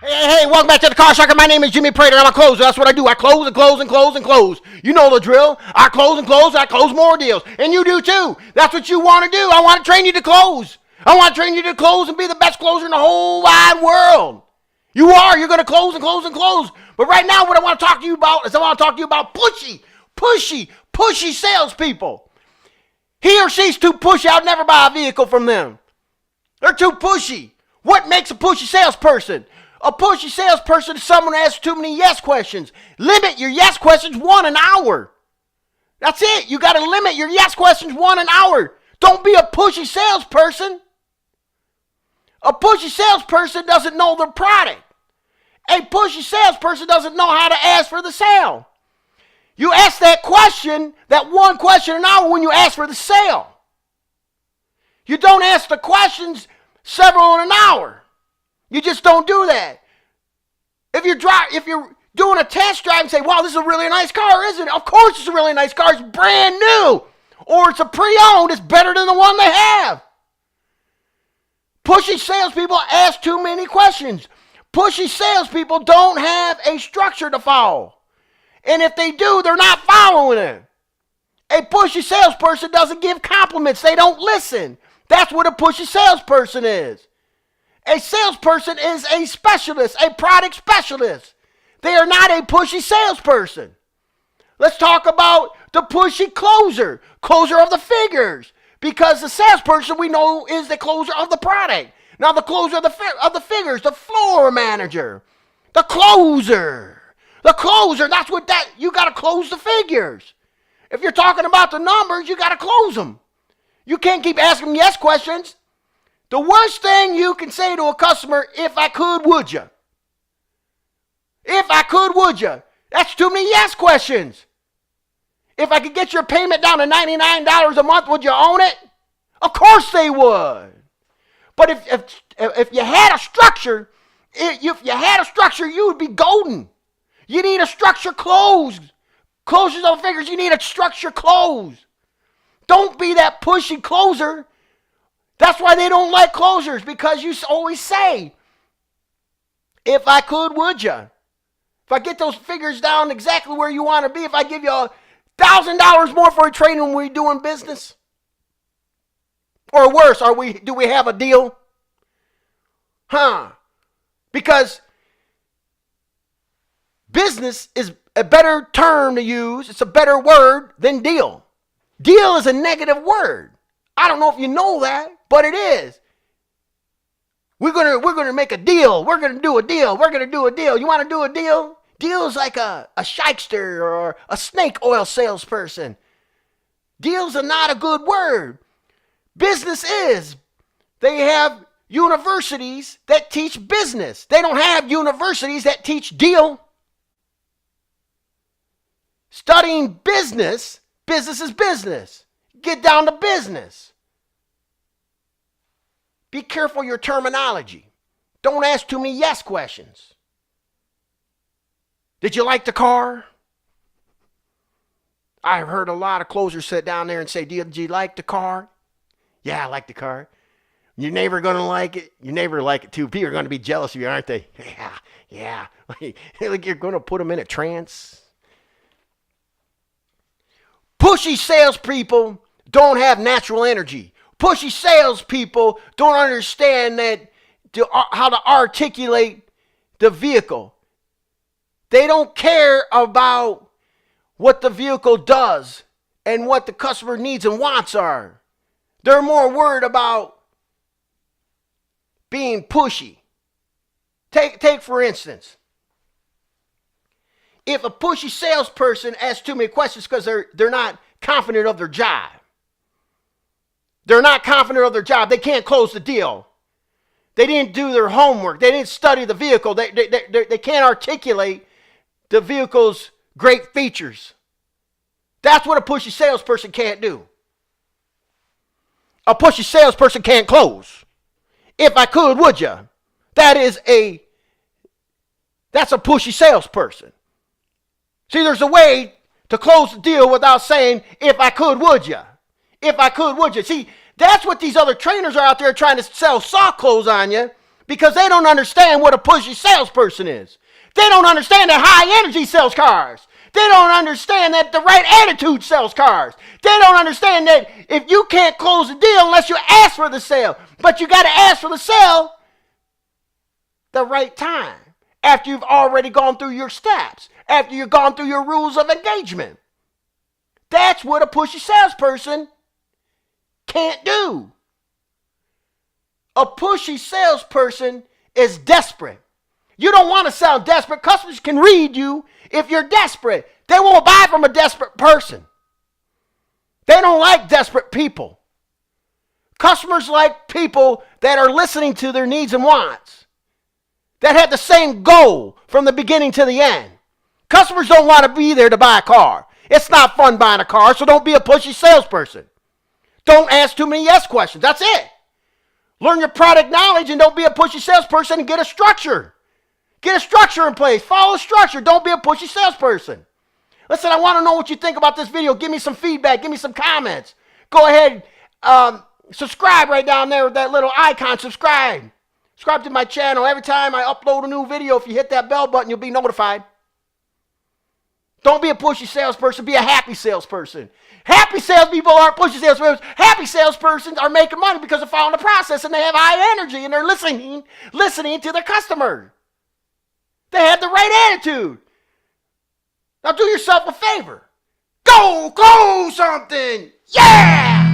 Hey, welcome back to the Car Shocker. My name is Jimmy Prater. I'm a closer. That's what I do. I close and close and close and close. You know the drill. I close and close. I close more deals. And you do too. That's what you want to do. I want to train you to close. I want to train you to close and be the best closer in the whole wide world. You are. You're going to close and close and close. But right now, what I want to talk to you about is I want to talk to you about pushy salespeople. He or she's too pushy. I'll never buy a vehicle from them. They're too pushy. What makes a pushy salesperson? A pushy salesperson is someone who asks too many yes questions. Limit your yes questions 1 an hour. That's it. You got to limit your yes questions 1 an hour. Don't be a pushy salesperson. A pushy salesperson doesn't know their product. A pushy salesperson doesn't know how to ask for the sale. You ask that question, that one question an hour when you ask for the sale. You don't ask the questions several in an hour. You just don't do that. If you're doing a test drive and say, wow, this is a really nice car, isn't it? Of course it's a really nice car. It's brand new. Or it's a pre-owned. It's better than the one they have. Pushy salespeople ask too many questions. Pushy salespeople don't have a structure to follow. And if they do, they're not following it. A pushy salesperson doesn't give compliments. They don't listen. That's what a pushy salesperson is. A salesperson is a specialist, a product specialist. They are not a pushy salesperson. Let's talk about the pushy closer of the figures. Because the salesperson we know is the closer of the product. Now the closer of the figures, the floor manager, the closer, that's what you got to close the figures. If you're talking about the numbers, you got to close them. You can't keep asking them yes questions. The worst thing you can say to a customer, if I could, would you? If I could, would you? That's too many yes questions. If I could get your payment down to $99 a month, would you own it? Of course they would. But if you had a structure, you would be golden. You need a structure closed. Closures of figures, you need a structure closed. Don't be that pushy closer. That's why they don't like closers, because you always say, if I could, would you? If I get those figures down exactly where you want to be, if I give you $1,000 more for a trade when we're doing business? Or worse, do we have a deal? Because business is a better term to use. It's a better word than deal. Deal is a negative word. I don't know if you know that, but it is. We're gonna make a deal. We're gonna do a deal. We're gonna do a deal. You want to do a deal? Deal is like a shyster or a snake oil salesperson. Deals are not a good word. Business is. They have universities that teach business. They don't have universities that teach deal. Studying business is business. Get down to business. Be careful your terminology. Don't ask too many yes questions. Did you like the car? I've heard a lot of closers sit down there and say, did you like the car? Yeah, I like the car. Your neighbor going to like it? Your neighbor like it too. People are going to be jealous of you, aren't they? Yeah. Like you're going to put them in a trance. Pushy salespeople don't have natural energy. Pushy salespeople don't understand how to articulate the vehicle. They don't care about what the vehicle does and what the customer needs and wants are. They're more worried about being pushy. Take for instance, if a pushy salesperson asks too many questions because they're not confident of their job. They're not confident of their job. They can't close the deal. They didn't do their homework. They didn't study the vehicle. They can't articulate the vehicle's great features. That's what a pushy salesperson can't do. A pushy salesperson can't close. If I could, would you? That's a pushy salesperson. See, there's a way to close the deal without saying, if I could, would you? If I could, would you? See, that's what these other trainers are out there trying to sell soft close on you. because they don't understand what a pushy salesperson is. They don't understand that high energy sells cars. They don't understand that the right attitude sells cars. They don't understand that if you can't close a deal unless you ask for the sale, but you got to ask for the sale the right time, after you've already gone through your steps, after you've gone through your rules of engagement. That's what a pushy salesperson can't do. A pushy salesperson is desperate. You don't want to sound desperate. Customers can read you if you're desperate. They won't buy from a desperate person. They don't like desperate people. Customers like people that are listening to their needs and wants, that have the same goal from the beginning to the end. Customers don't want to be there to buy a car. It's not fun buying a car, so don't be a pushy salesperson. Don't ask too many yes questions. That's it. Learn your product knowledge and don't be a pushy salesperson, and get a structure. Get a structure in place. Follow a structure. Don't be a pushy salesperson. Listen, I want to know what you think about this video. Give me some feedback. Give me some comments. Go ahead. Subscribe right down there with that little icon. Subscribe. Subscribe to my channel. Every time I upload a new video, if you hit that bell button, you'll be notified. Don't be a pushy salesperson. Be a happy salesperson. Happy salespeople aren't pushy salespersons. Happy salespersons are making money because they're following the process and they have high energy and they're listening to their customer. They have the right attitude. Now do yourself a favor. Go close something. Yeah!